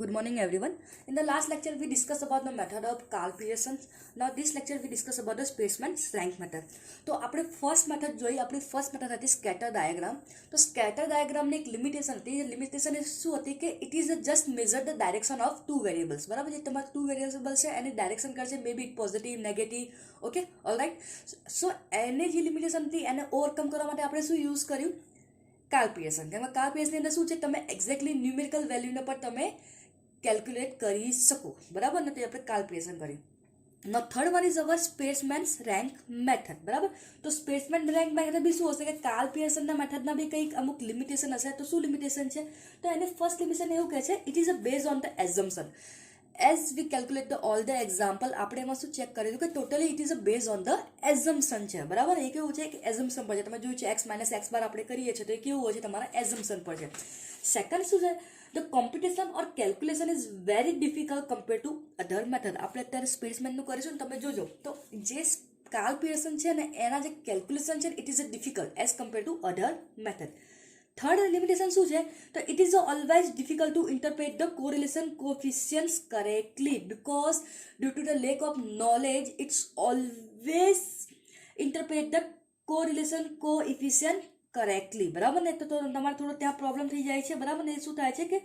Good morning, everyone. In the last lecture, we discussed about the method of Carl Pearson. Now, this lecture we discuss about the Spaceman's rank method. તો આપણે first method જોઈ. આપણી first method હતી scatter diagram. તો scatter ડાયાગ્રામની એક limitation હતી. એ લિમિટેશન શું હતી કે it is just measure the direction of two variables. બરાબર છે, તમારે ટુ વેરિયેબલ છે એની ડાયરેક્શન કરશે, may be positive, negative. Okay, alright. So એને જે લિમિટેશન હતી એને ઓવરકમ કરવા માટે આપણે શું યુઝ કર્યું? Karl Pearson. તેમાં કાર્લ પિયર્સનની અંદર શું છે, તમે એક્ઝેક્ટલી ન્યુમેરિકલ વેલ્યુને પર તમે કેલ્ક્યુલેટ કરી શકો. બરાબર ને? તો આપણે કાર્લ પિયર્સન કર્યું. No third one is our Spearman's rank method. બરાબર, તો સ્પેસમેન રેન્ક મેથડ બી શું હશે કે કાર્લ પિયર્સનના મેથડના બી કંઈક અમુક લિમિટેશન હશે. તો શું લિમિટેશન છે? તો એને ફર્સ્ટ લિમિટેશન એવું કહે છે, it is a base on the assumption. As V calculate the all the example, આપણે એમાં શું ચેક કર્યું કે totally it is a base on the assumption છે. બરાબર, એ કેવું છે કે એઝમ્પશન પર છે. તમે જોયું છે એક્સ માઇનસ એક્સ બાર આપણે કરીએ છીએ તો એ કેવું હોય છે, તમારા એઝમ્પશન પર છે. સેકન્ડ શું છે, the computation or calculation is very difficult compare to other method. આપણે અત્યારે સ્પેસમેનનું કરીશું ને, તમે જોજો તો જે કાર્લ પિયર્સન છે ને એના જે કેલ્ક્યુલેશન છે it is a difficult as compare to other method. Third limitation શું છે, તો it is always difficult to interpret the correlation coefficients correctly because due to the lack of knowledge it's always interpret the correlation coefficient correctly. બરાબર ને? તો તમારે થોડો ત્યાં problem થઈ જાય છે. બરાબર ને? શું થાય છે કે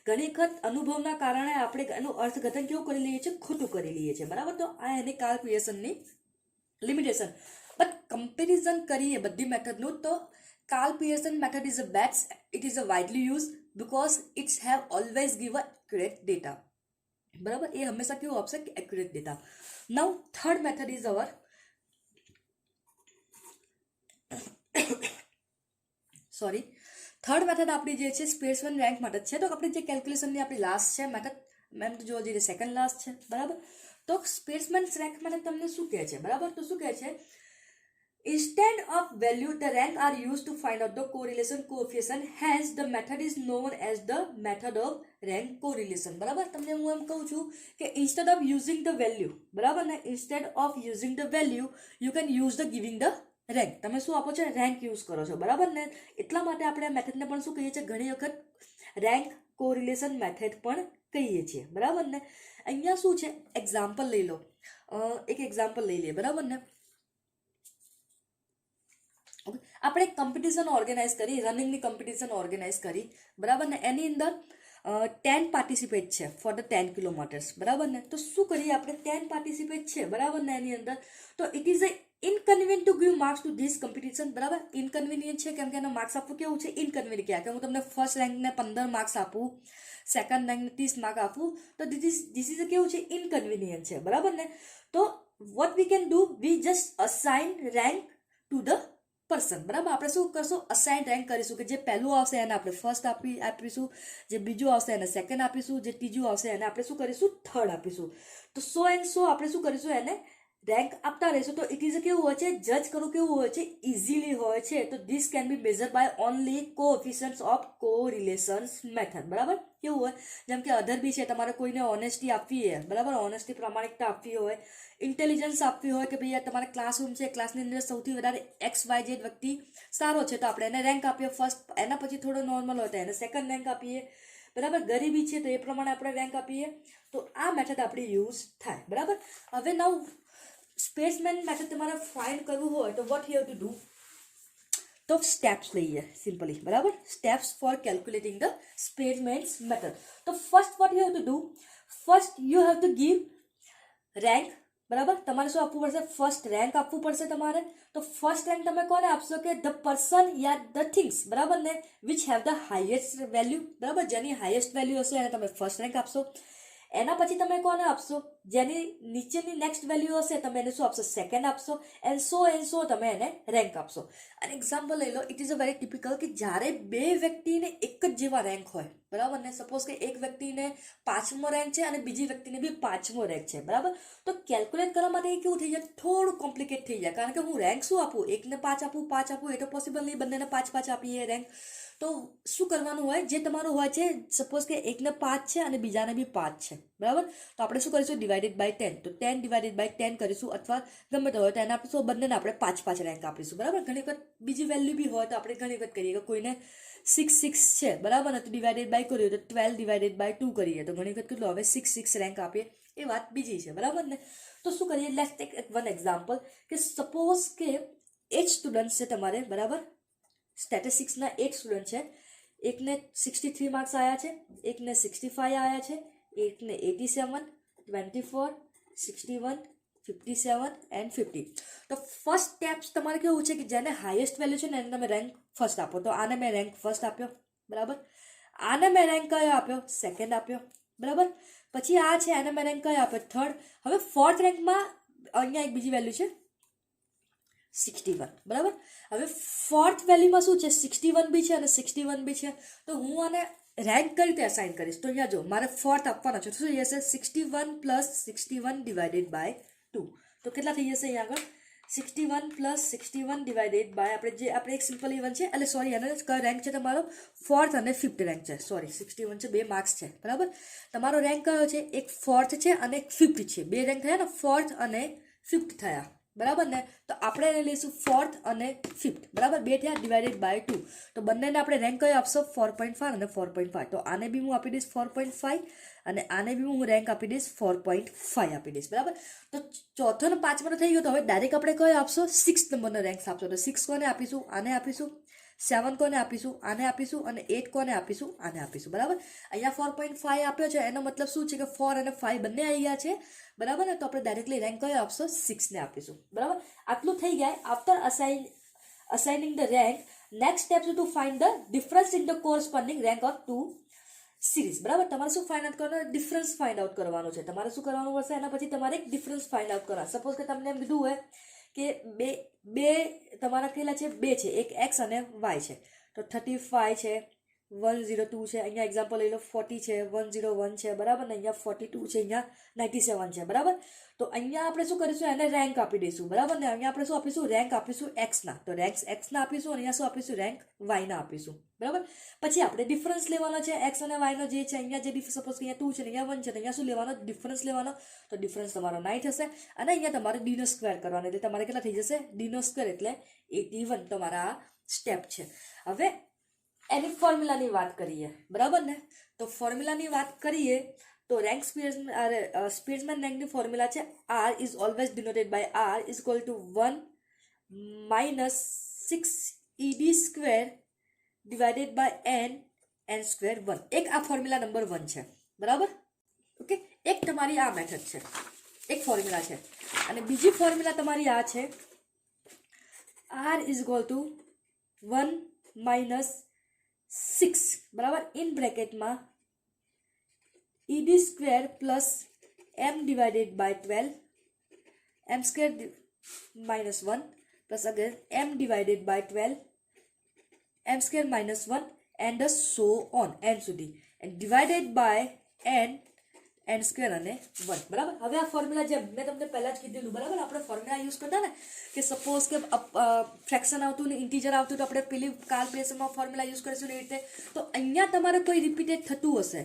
ઘણી વખત અનુભવના કારણે આપણે એનું અર્થઘટન કેવું કરી લઈએ છીએ, ખોટું કરી લઈએ છીએ. બરાબર, તો આ એની કાર્લ પિયર્સનની લિમિટેશન. બટ કમ્પેરિઝન કરીએ બધી મેથડનું તો Karl Pearson method is a best. It is a widely use because it's have always give a accurate data. બરાબર, એ હંમેશા કેવું આપશે કે accurate data. Now third method is our sorry third method આપણી જે છે સ્પેસમેન રેન્ક મેથડ છે. તો આપણી જે કેલ્ક્યુલેશનની આપણી લાસ્ટ છે મેથડ, મેમ તો જોવા જઈએ સેકન્ડ લાસ્ટ છે. બરાબર, તો સ્પેસમેન રેન્ક મેથડ તમને શું કહે છે? બરાબર, તો શું કહે છે, instead of value the rank are used to find out the correlation coefficient, hence the method is known as the method of rank correlation. બરાબર, તમને હું એમ કહું છું કે instead of using the value, બરાબર ને, instead of using the value you can use the giving the rank. તમે શું આપો છો? રેન્ક યુઝ કરો છો. બરાબર ને? એટલા માટે આપણે આ મેથડને પણ શું કહીએ છીએ, ઘણી વખત રેન્ક કોરિલેશન મેથડ પણ કહીએ છીએ. બરાબર ને? અહીંયા શું છે, એક્ઝામ્પલ લઈ લો. એક એક્ઝામ્પલ લઈ લઈએ. બરાબર ને? આપણે એક કોમ્પિટિશન ઓર્ગેનાઇઝ કરી, રનિંગની કોમ્પિટિશન ઓર્ગેનાઇઝ કરી. બરાબર ને? એની અંદર 10 પાર્ટિસિપેટ છે ફોર ધ 10 કિલોમીટર્સ. બરાબર ને? તો શું કરીએ આપણે, 10 પાર્ટિસિપેટ છે. બરાબર ને? એની અંદર તો it is a inconvenient to give marks to this competition. બરાબર, ઇનકન્વિનિયન્ટ છે કેમ કે એનો માર્ક્સ આપવું કેવું છે, ઇનકન્વિનિયન્ટ કહેવાય કે હું તમને ફર્સ્ટ રેન્કને 15 માર્ક્સ આપું, સેકન્ડ રેન્કને 30 માર્ક આપું, તો ધીસ ઇઝ કેવું છે, ઇનકન્વિનિયન્ટ છે. બરાબર ને? તો what we can do, we just assign rank to the person. બરાબર, આપણે શું કરશું, અસાઇન રેન્ક કરીશું કે જે પહેલું આવશે એને આપણે ફર્સ્ટ આપીશું, જે બીજું આવશે એને સેકન્ડ આપીશું, જે ત્રીજું આવશે એને આપણે શું કરીશું, થર્ડ આપીશું. તો સો એન્ડ સો આપણે શું કરીશું, એને રેન્ક આપતા રહીશું. તો ઇટ ઇઝ કેવું હોય છે, જજ કરવું કેવું હોય છે, ઇઝીલી હોય છે. તો this can be measure by only coefficients of correlations method. બરાબર, કેવું હોય, જેમ કે અધર બી છે, તમારે કોઈને ઓનેસ્ટી આપવી હોય, બરાબર, ઓનેસ્ટી પ્રામાણિકતા આપવી હોય, ઇન્ટેલિજન્સ આપવી હોય કે ભાઈ તમારે ક્લાસરૂમ છે, ક્લાસની અંદર સૌથી વધારે XYZ વ્યક્તિ સારો છે તો આપણે એને રેન્ક આપીએ ફર્સ્ટ, એના પછી થોડો નોર્મલ હોય તો એને સેકન્ડ રેન્ક આપીએ. બરાબર, ગરીબી છે તો એ પ્રમાણે આપણે રેન્ક આપીએ. તો આ મેથડ આપણી યુઝ થાય. બરાબર, હવે નાઉ સ્પેસમેન મેથડ તમારે ફાઇન્ડ કરવું હોય તો what you have to do, તો સ્ટેપ્સ લઈએ સિમ્પલી. બરાબર, steps for calculating the Spearman's method. તો first what you have to do, first you have to give rank. બરાબર, તમારે શું આપવું પડશે, ફર્સ્ટ રેન્ક આપવું પડશે તમારે. તો ફર્સ્ટ રેન્ક તમે કોને આપશો કે the person yeah the things. બરાબર ને, which have the highest value. બરાબર, જેની હાઈએસ્ટ વેલ્યુ હશે એને તમે ફર્સ્ટ રેન્ક આપશો. એના પછી તમે કોને આપશો, જેની નીચેની નેક્સ્ટ વેલ્યુ હશે તમે એને શું આપશો, સેકન્ડ આપશો. એન્ડ સો તમે એને રેન્ક આપશો. અને એક્ઝામ્પલ લઈ લો, it is a very typical કે જ્યારે બે વ્યક્તિને એક જ જેવા રેન્ક હોય. બરાબર ને, સપોઝ કે એક વ્યક્તિને 5મો રેન્ક છે અને બીજી વ્યક્તિને બી 5મો રેન્ક છે. બરાબર, તો કેલ્ક્યુલેટ કરવા માટે એ કેવું થઈ જાય, થોડું કોમ્પ્લિકેટ થઈ જાય. કારણ કે હું રેન્ક શું આપું, એકને 5 આપું, 5 આપું, એ તો પોસિબલ નહીં, બંનેને 5 આપીએ રેન્ક. તો શું કરવાનું હોય, જે તમારું હોય છે સપોઝ કે એકને 5 છે અને બીજાને બી 5 છે, બરાબર, તો આપણે શું કરીશું ડિવાઇડેડ બાય 10, તો 10 ડિવાઇડેડ બાય 10 કરીશું, અથવા ગમે તે હોય તો એને આપીશું, બંનેને આપણે 5 રેન્ક આપીશું, બરાબર. ઘણી વખત બીજી વેલ્યુ બી હોય તો આપણે ઘણી વખત કરીએ કે કોઈને 6 છે, બરાબર ને, તો ડિવાઇડેડ બાય કરીએ તો 12 ડિવાઇડેડ બાય 2 કરીએ તો ઘણી વખત કેટલું હવે 6 રેન્ક આપીએ, એ વાત બીજી છે, બરાબર ને. તો શું કરીએ, લેટ્સ ટેક વન એક્ઝામ્પલ કે સપોઝ કે 8 સ્ટુડન્ટ છે તમારે, બરાબર, સ્ટેટિસ્ટિક્સના 8 સ્ટુડન્ટ છે, એકને 63 માર્ક્સ આવ્યા છે, એકને 65 આવ્યા છે, એકને 87, 24, 61, 57 એન્ડ 50. તો ફર્સ્ટ સ્ટેપ્સ તમારે કેવું છે કે જેને હાઈએસ્ટ વેલ્યુ છે ને એને તમે રેન્ક ફર્સ્ટ આપો, તો આને મેં રેન્ક ફર્સ્ટ આપ્યો, બરાબર, આને મેં રેન્ક કયો આપ્યો, સેકન્ડ આપ્યો, બરાબર, પછી આ છે એને મેં રેન્ક કયો આપ્યો, થર્ડ. હવે ફોર્થ રેન્કમાં અહીંયા એક બીજી વેલ્યુ છે 61, બરાબર. હવે ફોર્થ વેલ્યુમાં શું છે, 61 બી છે અને 61 બી છે, તો હું આને રેન્ક કઈ રીતે અસાઇન કરીશ, તો અહીંયા જો મારે ફોર્થ આપવાનો છે, તો શું જશે 61 પ્લસ 61 ડિવાઇડેડ બાય 2, તો કેટલા થઈ જશે અહીંયા આગળ 61 પ્લસ 61 ડિવાઇડેડ બાય આપણે એક સિમ્પલ ઇવન છે, એટલે સોરી એને કયો રેન્ક છે તમારો, ફોર્થ અને ફિફ્થ રેન્ક છે, સોરી 61 છે, 2 માર્ક્સ છે, બરાબર. તમારો રેન્ક કયો છે, એક ફોર્થ છે અને એક ફિફ્થ છે, 2 રેન્ક થયા ને, ફોર્થ અને ફિફ્થ થયા, બરાબર ને. તો આપણે એને લઈશું ફોર્થ અને ફિફ્થ, બરાબર, 2 થયા ડિવાઇડેડ બાય 2, તો બંનેને આપણે રેન્ક કયો આપશો 4.5 અને 4.5, તો આને બી હું આપી દઈશ 4.5 અને આને બી હું રેન્ક આપી દઈશ 4.5 આપી દઈશ, બરાબર. તો ચોથો ને પાંચમો થઈ ગયો, તો હવે ડાયરેક્ટ આપણે કયો આપશો 6 નંબરનો રેન્ક આપશો, તો 6 કોને આપીશું, આને આપીશું, 7 કોને આપીશું, આને આપીશું, અને 8 કોને આપીશું, આને આપીશું, બરાબર. અહીંયા 4.5 આપ્યો છે, એનો મતલબ શું છે કે 4 અને 5 બંને આવી ગયા છે, બરાબર ને, તો આપણે ડાયરેક્ટલી રેન્ક કયો આપશો 6 ને આપીશું, બરાબર. આટલું થઈ જાય. After assigning the rank, next step is to find the difference in the corresponding rank of two series, બરાબર. તમારે શું ફાઇન્ડ આઉટ કરવાનું, ડિફરન્સ ફાઇન્ડ આઉટ કરવાનું છે, તમારે શું કરવાનું પડશે, એના પછી તમારે એક ડિફરન્સ ફાઇન્ડ આઉટ કરવાનો. સપોઝ કે તમને એમ કીધું હોય કે બે તમારા કેટલા છે, 2 છે, એક એક્સ અને વાય છે, તો 35 છે, 102 છે, અહીંયા એક્ઝામ્પલ લઈ લો 40 છે, 101 છે, બરાબર ને, અહીંયા 42 છે, અહીંયા 97 છે, બરાબર. તો અહીંયા આપણે શું કરીશું, એને રેન્ક આપી દઈશું, બરાબર ને. અહીંયા આપણે શું આપીશું, રેન્ક આપીશું એક્સના, તો રેન્ક એક્સના આપીશું, અને અહીંયા શું આપીશું, રેન્ક વાયના આપીશું, બરાબર. પછી આપણે ડિફરન્સ લેવાનો છે એક્સ અને વાયનો, જે છે અહીંયા જે સપોઝ કે અહીંયા 2 છે, અહીંયા 1 છે, અહીંયા શું લેવાનો, ડિફરન્સ લેવાનો, તો ડિફરન્સ તમારો 9 થશે, અને અહીંયા તમારે ડીનો સ્ક્વેર કરવાનો, એટલે તમારે કેટલા થઈ જશે, ડીનો સ્ક્વેર એટલે 81, તમારા આ સ્ટેપ છે. હવે એની ફોર્મ્યુલાની વાત કરીએ, બરાબર ને. તો ફોર્મ્યુલાની વાત કરીએ તો રેન્ક સ્પીડમેન રેન્કની ફોર્મ્યુલા છે, R is always denoted by r is equal to 1 minus 6 ed square divided by n square 1. એક આ ફોર્મ્યુલા નંબર 1 છે, બરાબર, ઓકે. એક તમારી આ મેથડ છે, એક ફોર્મ્યુલા છે, અને બીજી ફોર્મ્યુલા તમારી આ છે, R is equal to 1 minus 6, બરાબર, ઇન બ્રેકેટમાં ed square plus m divided by 12, m square minus 1 plus again m divided by 12, m square minus 1 and so on, N સુધી, and divided by n square અને 1, બરાબર. હવે આ formula જે મેં તમને પહેલા જ કીધેલું, બરાબર, આપણે ફોર્મ્યુલા યુઝ કરતા ને કે સપોઝ કે ફ્રેક્શન આવતું ને ઇન્ટીજર આવતું, તો આપણે પેલી કાર્પેશનમાં ફોર્મ્યુલા યુઝ કરીશું એ રીતે. તો અહીંયા તમારે કોઈ રિપીટેડ થતું હશે,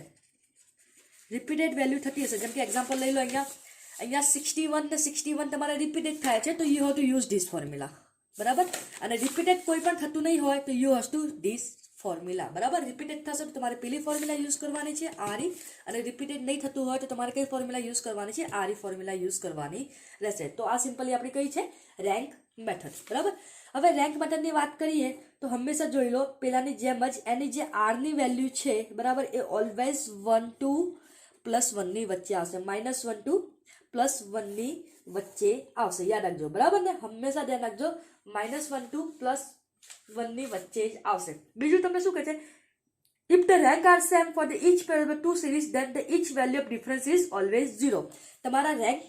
રિપીટેડ વેલ્યુ થતી હશે, જેમ કે એક્ઝામ્પલ લઈ લો, અહીંયા 61 ને 61 તમારે રિપીટેડ થાય છે, તો you have to use this formula, બરાબર. અને રિપીટેડ કોઈ પણ થતું નહીં હોય તો you have two this formula, બરાબર. રિપીટેડ થશે તો તમારે પેલી ફોર્મ્યુલા યુઝ કરવાની છે આરી, અને રિપીટેડ નહીં થતું હોય તો તમારે કઈ ફોર્મ્યુલા યુઝ કરવાની છે, આરી ફોર્મ્યુલા યુઝ કરવાની રહેશે. તો આ સિમ્પલી આપણી કઈ છે, રેન્ક મેથડ, બરાબર. હવે રેન્ક મેથડની વાત કરીએ તો હંમેશા જોઈ લો પેલાની જેમ જ એની જે આરની વેલ્યુ છે, બરાબર, એ ઓલવેઝ 1 to +1 ની વચ્ચે આવશે, -1 to +1 ની વચ્ચે આવશે, યાદ રાખજો, બરાબર ને. હંમેશા ધ્યાન રાખજો, -1 to +1 ની વચ્ચે જ આવશે. બીજું તમને શું કહે છે, if the rank are same for the each pair of the two series, then the each value of difference is always 0. તમારા રેન્ક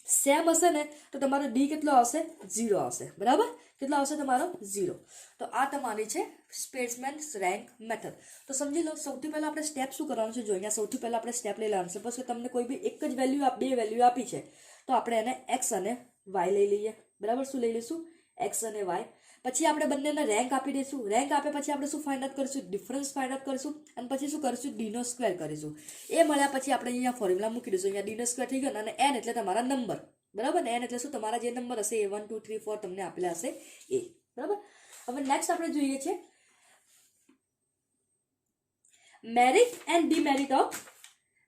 સેમ હશે ને તો તમારો ડી કેટલો આવશે, 0 આવશે, બરાબર. કેટલો આવશે તમારો, 0. તો આ તમારી છે સ્પેસમેન રેન્ક મેથડ. તો સમજી લો, સૌથી પહેલા આપણે સ્ટેપ શું કરવાનું છે, જો અહીંયા સૌથી પહેલા આપણે સ્ટેપ લઈ લેવાનું. સપોઝ કે તમને કોઈ બી એક જ વેલ્યુ, બે વેલ્યુ આપી છે, તો આપણે એને એક્સ અને વાય લઈ લઈએ, બરાબર. શું લઈ લઈશું, એક્સ અને વાય. પછી આપણે બંનેને રેન્ક આપી દઈશું. રેન્ક આપ્યા પછી આપણે શું ફાઇન્ડ આઉટ કરીશું? ડિફરન્સ ફાઇન્ડ આઉટ કરીશું અને પછી શું કરીશું? ડીનો સ્ક્વેર કરીશું. એ મળ્યા પછી આપણે અહીંયા ફોર્મ્યુલા મૂકી દઈશું. અહીંયા ડીનો સ્ક્વેર થઈ ગયો અને એન એટલે તમારા નંબર, બરાબર ને? એન એટલે શું? તમારા જે નંબર હશે એ 1 2 3 4 તમને આપેલા હશે એ, બરાબર. હવે નેક્સ્ટ આપણે જોઈએ છે merit and demerit of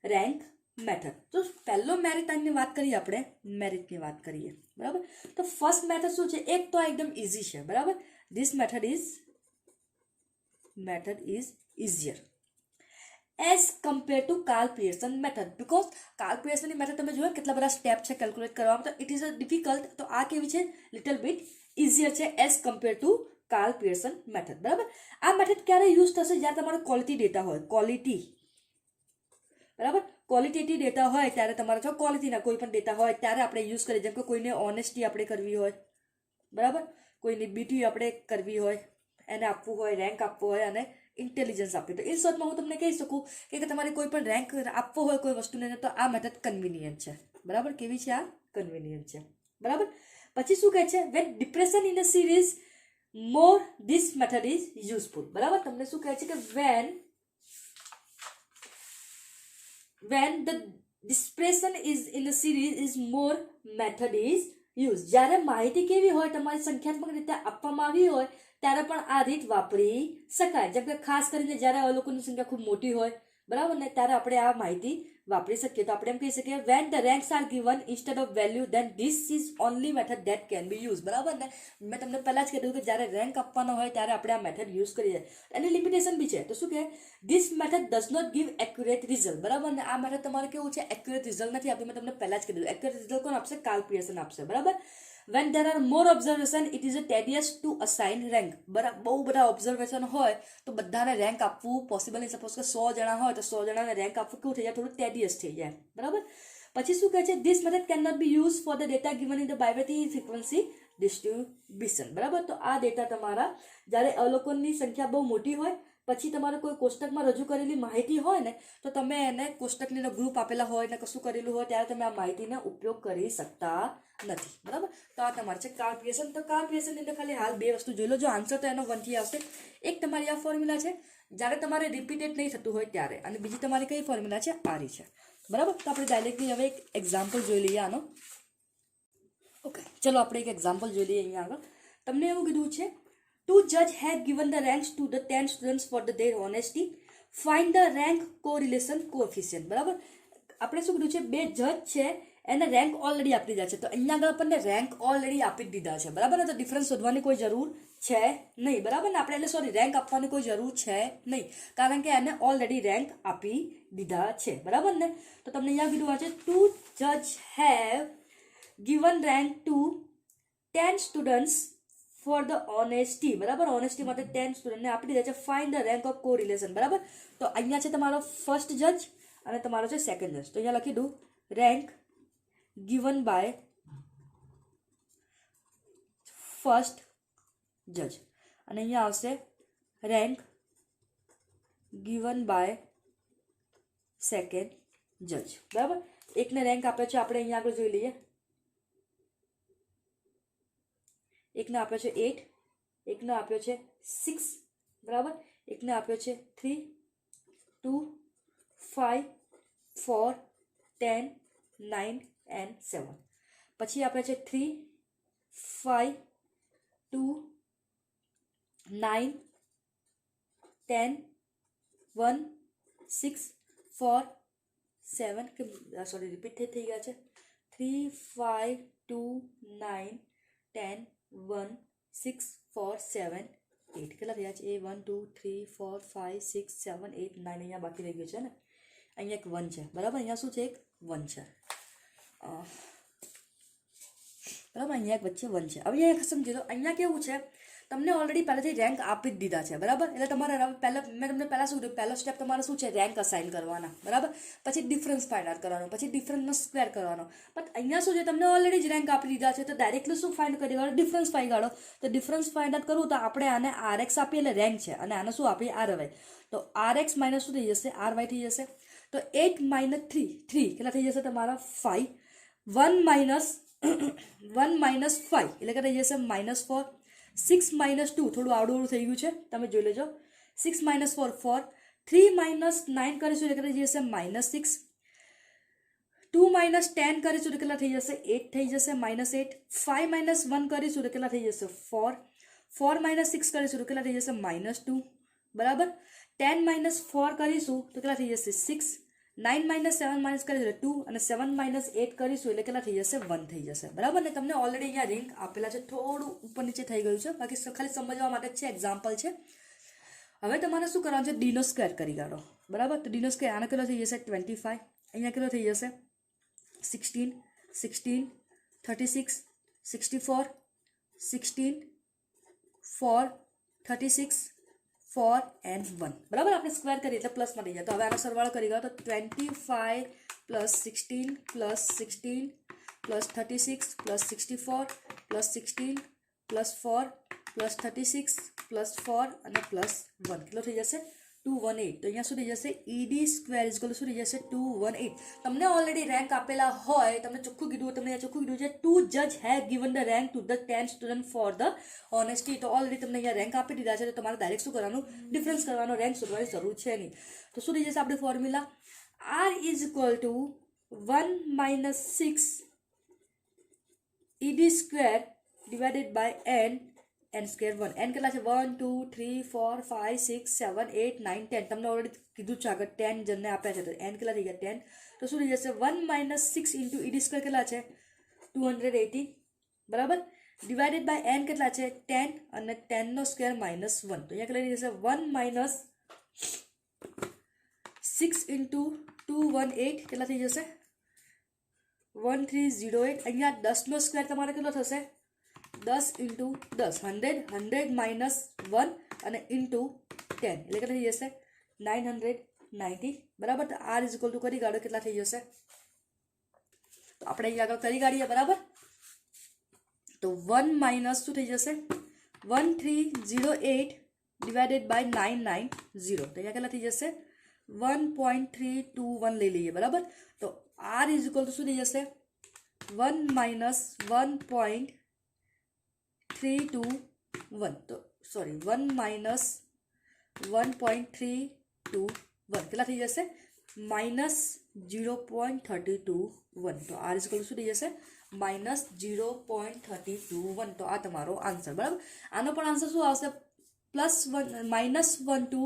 rank method. તો પહેલો મેરિટ ની વાત કરીએ આપણે, મેરિટની વાત કરીએ, બરાબર. તો ફર્સ્ટ મેથડ શું છે? એક તો એકદમ ઇઝી છે, બરાબર. This method is easier as compare to Karl Pearson method, because Karl પિયર્સનની મેથડ તમે જોયો કેટલા બધા સ્ટેપ છે કેલ્ક્યુલેટ કરવામાં, તો ઇટ ઇઝ અ ડિફિકલ્ટ. તો આ કેવી છે? લિટલ બીટ ઇઝીયર છે as compare to Karl Pearson method, બરાબર. આ મેથડ ક્યારે યુઝ થશે? જ્યારે તમારો ક્વોલિટી ડેટા હોય, ક્વોલિટી, બરાબર. ક્વોલિટેટિવ ડેટા હોય ત્યારે તમારે જો ક્વોલિટીના કોઈ પણ ડેટા હોય ત્યારે આપણે યુઝ કરીએ. જેમ કે કોઈને ઓનેસ્ટી આપણે કરવી હોય, બરાબર, કોઈની બીટી આપણે કરવી હોય, એને આપવું હોય, રેન્ક આપવો હોય અને ઇન્ટેલિજન્સ આપવી. તો ઇન શોર્ટમાં હું તમને કહી શકું કે તમારે કોઈ પણ રેન્ક આપવો હોય કોઈ વસ્તુને, તો આ મેથડ કન્વિનિયન્ટ છે, બરાબર. કેવી છે? આ કન્વિનિયન્ટ છે, બરાબર. પછી શું કહે છે? When depression in a series more this method is useful, બરાબર. તમને શું કહે છે કે when the dispersion is in a series is more method is used. જ્યારે માહિતી કેવી હોય, તમારી સંખ્યાત્મક રીતે આપવામાં આવી હોય ત્યારે પણ આ રીત વાપરી શકાય. જેમ કે ખાસ કરીને જ્યારે અવલોકનની સંખ્યા ખૂબ મોટી હોય, બરાબર ને, ત્યારે આપણે આ માહિતી વાપરી શકીએ. તો આપણે એમ કહી શકીએ when the ranks are given instead of value then this is only method that can be used, બરાબર ને. મેં તમને પહેલા જ કીધું કે જ્યારે રેન્ક આપવાનો હોય ત્યારે આપણે આ મેથડ યુઝ કરીએ. એની લિમિટેશન બી છે. તો શું કહે? This method does not give accurate result, બરાબર ને. આ મેથડ તમારે કેવું છે? એક્યુરેટ રિઝલ્ટ નથી આપતું. મેં તમને પહેલા જ કીધું એક્યુરેટ રિઝલ્ટ કોણ આપશે? કાર્લ પિયર્સન આપશે, બરાબર. when there are more observation it is a tedious to assign rank, બરાબર. બહુ બધા ઓબ્ઝર્વેશન હોય તો બધાને રેન્ક આપવું પોસિબલ નહીં. સપોઝ કે 100 જણા હોય તો 100 જણાને રેન્ક આપવું કેવું થઈ જાય? થોડું ટેડિયસ થઈ જાય, બરાબર. પછી શું કહે છે? This method can not be use for the data given in the bivariate frequency distribution, બરાબર. તો આ ડેટા તમારા જ્યારે અવલોકનની સંખ્યા બહુ મોટી હોય પછી તમારે કોઈ કોષ્ટકમાં રજૂ કરેલી માહિતી હોય ને, તો તમે એને કોષ્ટકની ગ્રુપ આપેલા હોય ને કશું કરેલું હોય ત્યારે તમે આ માહિતીનો ઉપયોગ કરી શકતા નથી, બરાબર. તો આ તમારે છે કાર્લ પિયર્સન. તો કાર્લ પિયર્સનની અંદર ખાલી હાલ બે વસ્તુ જોઈ લો. જો આન્સર તો એનો 1 થી આવશે. એક તમારી આ ફોર્મ્યુલા છે જ્યારે તમારે રિપીટેડ નહીં થતું હોય ત્યારે, અને બીજી તમારી કઈ ફોર્મ્યુલા છે? આરી છે, બરાબર. તો આપણે ડાયરેક્ટલી હવે એક એક્ઝામ્પલ જોઈ લઈએ આનો. ઓકે, ચલો આપણે એક એક્ઝામ્પલ જોઈ લઈએ. અહીંયા આગળ તમને એવું કીધું છે two judge had given the ranks to the 10 students for their honesty. Find the rank correlation coefficient, બરાબર. આપણે શું કીધું છે? બે જજ છે એને રેન્ક ઓલરેડી આપી દીધા છે. તો અહીંયા આગળ આપણને રેન્ક ઓલરેડી આપી દીધા છે, બરાબર ને. તો ડિફરન્સ શોધવાની કોઈ જરૂર છે નહીં, બરાબર ને. આપણે એટલે રેન્ક આપવાની કોઈ જરૂર છે નહીં, કારણ કે એને ઓલરેડી રેન્ક આપી દીધા છે, બરાબર ને. તો તમને અહીંયા કીધું છે ટુ જજ have given rank to 10 students for the honesty, બરાબર. ઓનેસ્ટી માટે 10 સ્ટુડન્ટને આપી દીધા છે. Find the rank of correlation, બરાબર. તો અહીંયા છે તમારો ફર્સ્ટ જજ અને તમારો છે સેકન્ડ જજ. તો અહીંયા લખી દઉં rank given by first judge અને અહીંયા આવશે rank given by second judge, બરાબર. એકને રેન્ક આપ્યો છે આપણે અહીંયા આગળ જોઈ લઈએ. એકને આપ્યો છે 8, એકને આપ્યો છે 6, બરાબર. એકને આપ્યો છે 3, 2, 5, 4, 10, 9 and 7. પછી આપણે છે 3, 5, 2, 9, 10, 1, 6, 4, 7. સોરી રિપીટ થઈ ગયા છે. 3, 5, 2, 9, 10, 1, 6, 4, 7, 8. કેટલા થયા છે? 1, 2, 3, 4, 5, 6, 7, 8, 9. અહીંયા બાકી રહી ગયું છે ને. અહીંયા એક 1 છે, બરાબર. અહીંયા શું છે? એક 1 છે, બરાબર. અહીંયા એક વચ્ચે 1 છે. હવે અહીંયા સમજી લો અહીંયા કેવું છે? તમને ઓલરેડી પહેલાથી રેન્ક આપી જ દીધા છે, બરાબર. એટલે તમારે પહેલાં મેં તમને પહેલાં શું કીધું? પહેલો સ્ટેપ તમારે શું છે? રેન્ક અસાઇન કરવાના, બરાબર. પછી ડિફરન્સ ફાઇન્ડ આઉટ કરવાનો, પછી ડિફરન્સનો સ્ક્વેર કરવાનો. પણ અહીંયા શું છે? તમને ઓલરેડી જ રેન્ક આપી દીધા છે, તો ડાયરેક્ટલી શું ફાઇન્ડ કરી કાઢો? ડિફરન્સ ફાઇન્ડ કાઢો. તો ડિફરન્સ ફાઇન્ડ આઉટ કરવું તો આપણે આને RX આપીએ એટલે રેન્ક છે, અને આને શું આપીએ? RY. તો RX માઇનસ શું થઈ જશે? RY થઈ જશે. તો 8 માઇનસ 3 કેટલા થઈ જશે તમારા? 5. 1 માઇનસ 5 એટલે કે થઈ જશે -4. 6 - 2 થોડું આવડું થઈ ગયું છે, તમે જોઈ લેજો. 6 - 4 4, 3 - 9 કરીશું એટલે થઈ જશે -6, 2 - 10 કરીશું તો કેટલા થઈ જશે 8 થઈ જશે -8, 5 - 1 કરીશું તો કેટલા થઈ જશે 4, 4 - 6 કરીશું તો કેટલા થઈ જશે -2, બરાબર. 10 - 4 કરીશું તો કેટલા થઈ જશે 6, 9 - 7 માઇનસ કરીશું એટલે 2 અને 7 - 8 કરીશું એટલે કેટલા થઈ જશે 1 થઈ જશે, બરાબર ને. તમને ઓલરેડી અહીંયા રિંગ આપેલા છે, થોડું ઉપર નીચે થઈ ગયું છે, બાકી ખાલી સમજવા માટે છે, એક્ઝામ્પલ છે. હવે તમારે શું કરવાનું છે, ડીનો સ્ક્વેર કરી કાઢો, બરાબર. તો ડીનો સ્ક્વેર આનો કેટલો થઈ જશે 25, અહીંયા કેટલો થઈ જશે 16, 16, 36, 64, 16, 4, 36, 4 and 1, બરાબર. આપણે સ્ક્વેર કરીએ એટલે પ્લસમાં થઈ જાય. તો હવે આનો સરવાળો કરી ગયો તો 25 + 16 + 16 + 36 + 64 + 16 + 4 + 36 + 4 અને +1 કેટલો થઈ જશે 218. તો અહીંયા શું થઈ જશે ED² = શું થઈ જશે 218. તમને ઓલરેડી રેન્ક આપેલા હોય, તમને ચોખ્ખું કીધું, તમને ચોખ્ખું કીધું છે ટુ જજ have given the rank to the 10 student four the honesty. તો ઓલરેડી તમને અહીંયા રેન્ક આપી દીધા છે, તો તમારે ડાયરેક્ટ શું કરવાનું, ડિફરન્સ કરવાનો, રેન્ક શોધવાની જરૂર છે નહીં. તો શું થઈ જશે આપણી formula R = 1 - 6 ED² / n square 1. n કેટલા છે 1 2 3 4 5 6 7 8 9 10. તમને ઓલરેડી કીધું છે આગળ 10 જણને આપ્યા છે, તો n કેટલા થઈ ગયા 10. તો શું થઈ જશે 1 - 6 × ED² કેટલા છે 280, બરાબર. ડિવાઇડેડ બાય n કેટલા છે 10 અને 10 નો સ્ક્વેર -1. તો અહીંયા કેટલા થઈ જશે 1 - 6 × 218 કેટલા થઈ જશે 1308. અહીંયા 10 નો સ્ક્વેર તમારે કેટલો થશે 10 × 10, 100, 100 - 1 અને × 10 એટલે કેટલા થઈ જશે 990, બરાબર. તો R = કરી કાઢો કેટલા થઈ જશે, તો આપણે અહીંયા આગળ કરી કાઢીએ, બરાબર. તો 1 - શું થઈ જશે 1308 / 990. તો અહીંયા કેટલા થઈ જશે 1.321 લઈ લઈએ, બરાબર. તો R = શું થઈ જશે 1 - 1.321. તો સોરી 1 - 1.321 કેટલા થઈ જશે -0.321. તો R = શું થઈ જશે -0.321. તો આ તમારો આન્સર, બરાબર. આનો પણ આન્સર શું આવશે -1 to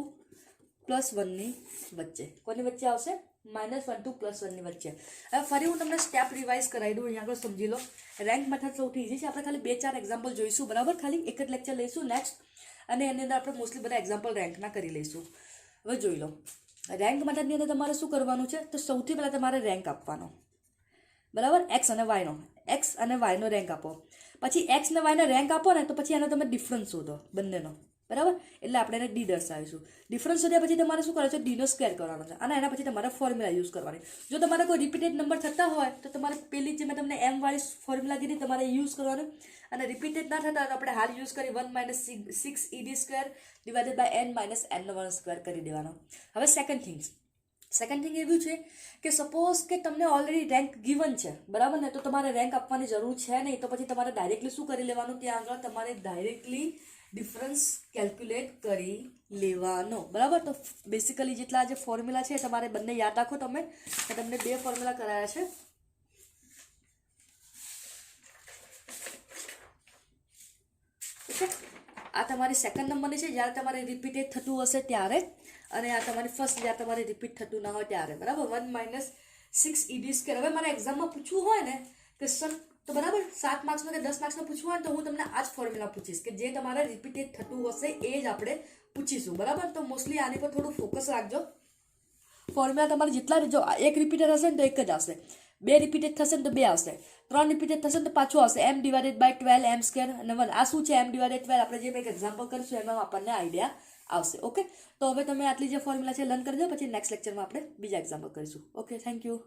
+1 ની વચ્ચે. કોની વચ્ચે આવશે -1 to +1 ની વચ્ચે. હવે ફરી હું તમને સ્ટેપ રિવાઇઝ કરાવી દઉં, અહીંયા આગળ સમજી લો. રેન્ક મેથડ સૌથી ઇઝી છે, આપણે ખાલી 2-4 એક્ઝામ્પલ જોઈશું, બરાબર. ખાલી એક જ લેક્ચર લઈશું નેક્સ્ટ, અને એની અંદર આપણે મોસ્ટલી બધા એક્ઝામ્પલ રેન્કના કરી લઈશું. હવે જોઈ લો, રેન્ક મેથડની અંદર તમારે શું કરવાનું છે, તો સૌથી પહેલાં તમારે રેન્ક આપવાનો, બરાબર. એક્સ અને વાયનો રેન્ક આપો. પછી એક્સ અને વાયનો રેન્ક આપો ને, તો પછી એનો તમે ડિફરન્સ શોધો બંનેનો, બરાબર. એટલે આપણે એને ડી દર્શાવીશું. ડિફરન્સ શોધ્યા પછી તમારે શું કરવાનું છે, ડીનો સ્ક્વેર કરવાનો છે, અને એના પછી તમારે ફોર્મ્યુલા યુઝ કરવાની. જો તમારે કોઈ રિપીટેડ નંબર થતા હોય તો તમારે પેલી જે મેં તમને m વાળી ફોર્મ્યુલા કીધી તમારે યુઝ કરવાનું, અને રિપીટેડ ના થતા હોય તો આપણે હાલ યુઝ કરી 1 - 6 ED² / n - n² કરી દેવાનો. હવે સેકન્ડ થિંગ એવું છે કે સપોઝ કે તમને ઓલરેડી રેન્ક ગિવન છે, બરાબર ને, તો તમારે રેન્ક આપવાની જરૂર છે નહીં. તો પછી તમારે ડાયરેક્ટલી શું કરી લેવાનું, ત્યાં આગળ તમારે ડાયરેક્ટલી ડિફરન્સ કેલ્ક્યુલેટ કરી લેવાનો, બરાબર. તો બેસિકલી જેટલા જે ફોર્મ્યુલા છે તમારે બંને યાદ રાખો. તમે તમને 2 ફોર્મ્યુલા કરાયા છે. ઓકે, આ તમારી સેકન્ડ નંબરની છે, જ્યારે તમારે રિપીટેડ થતું હશે ત્યારે, અને આ તમારી ફર્સ્ટ જ્યારે તમારે રિપીટ થતું ના હોય ત્યારે, બરાબર. 1 - 6 ED². હવે મારા એક્ઝામમાં પૂછવું હોય ને કે સર, તો બરાબર 7 માર્ક્સમાં કે 10 માર્ક્સમાં પૂછવું હોય તો હું તમને આ જ ફોર્મ્યુલા પૂછીશ, કે જે તમારે રિપીટેડ થતું હશે એ જ આપણે પૂછીશું, બરાબર. તો મોસ્ટલી આની પર થોડું ફોકસ રાખજો. ફોર્મ્યુલા તમારે જેટલા જો એક રિપીટેડ હશે ને તો એક જ આવશે, 2 રિપીટેડ થશે ને તો 2 આવશે, 3 રિપીટેડ થશે ને તો પાછું આવશે m / 12 m² અને 1. આ શું છે m / 12? આપણે જે એક એક્ઝામ્પલ કરીશું એમાં આપણને આઈડિયા આવશે. ઓકે, તો હવે તમે આટલી જે ફોર્મ્યુલા છે લર્ન કરી દો, પછી નેક્સ્ટ લેક્ચરમાં આપણે બીજા એક્ઝામ્પલ કરીશું. Okay, thank you.